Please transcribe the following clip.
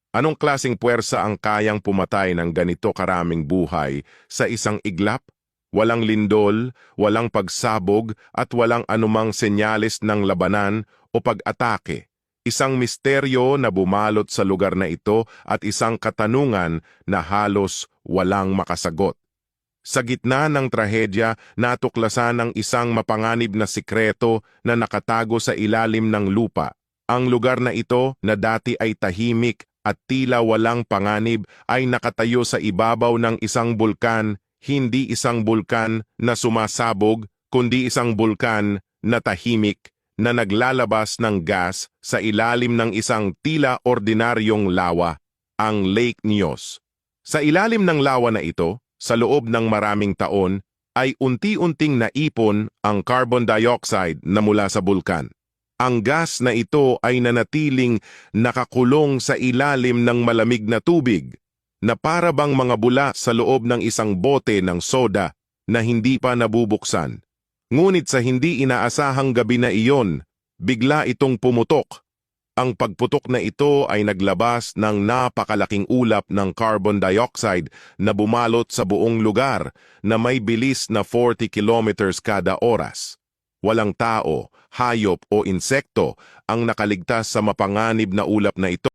Anong klasing puwersa ang kayang pumatay ng ganito karaming buhay sa isang iglap? Walang lindol, walang pagsabog at walang anumang senyales ng labanan o pag-atake. Isang misteryo na bumalot sa lugar na ito at isang katanungan na halos walang makasagot. Sa gitna ng trahedya, natuklasan ang isang mapanganib na sikreto na nakatago sa ilalim ng lupa. Ang lugar na ito na dati ay tahimik at tila walang panganib ay nakatayo sa ibabaw ng isang bulkan, hindi isang bulkan na sumasabog, kundi isang bulkan na tahimik na naglalabas ng gas sa ilalim ng isang tila ordinaryong lawa, ang Lake Nyos. Sa ilalim ng lawa na ito, sa loob ng maraming taon, ay unti-unting naipon ang carbon dioxide na mula sa bulkan. Ang gas na ito ay nanatiling nakakulong sa ilalim ng malamig na tubig, na para bang mga bula sa loob ng isang bote ng soda na hindi pa nabubuksan. Ngunit sa hindi inaasahang gabi na iyon, bigla itong pumutok. Ang pagputok na ito ay naglabas ng napakalaking ulap ng carbon dioxide na bumalot sa buong lugar na may bilis na 40 kilometers kada oras. Walang tao, hayop o insekto ang nakaligtas sa mapanganib na ulap na ito.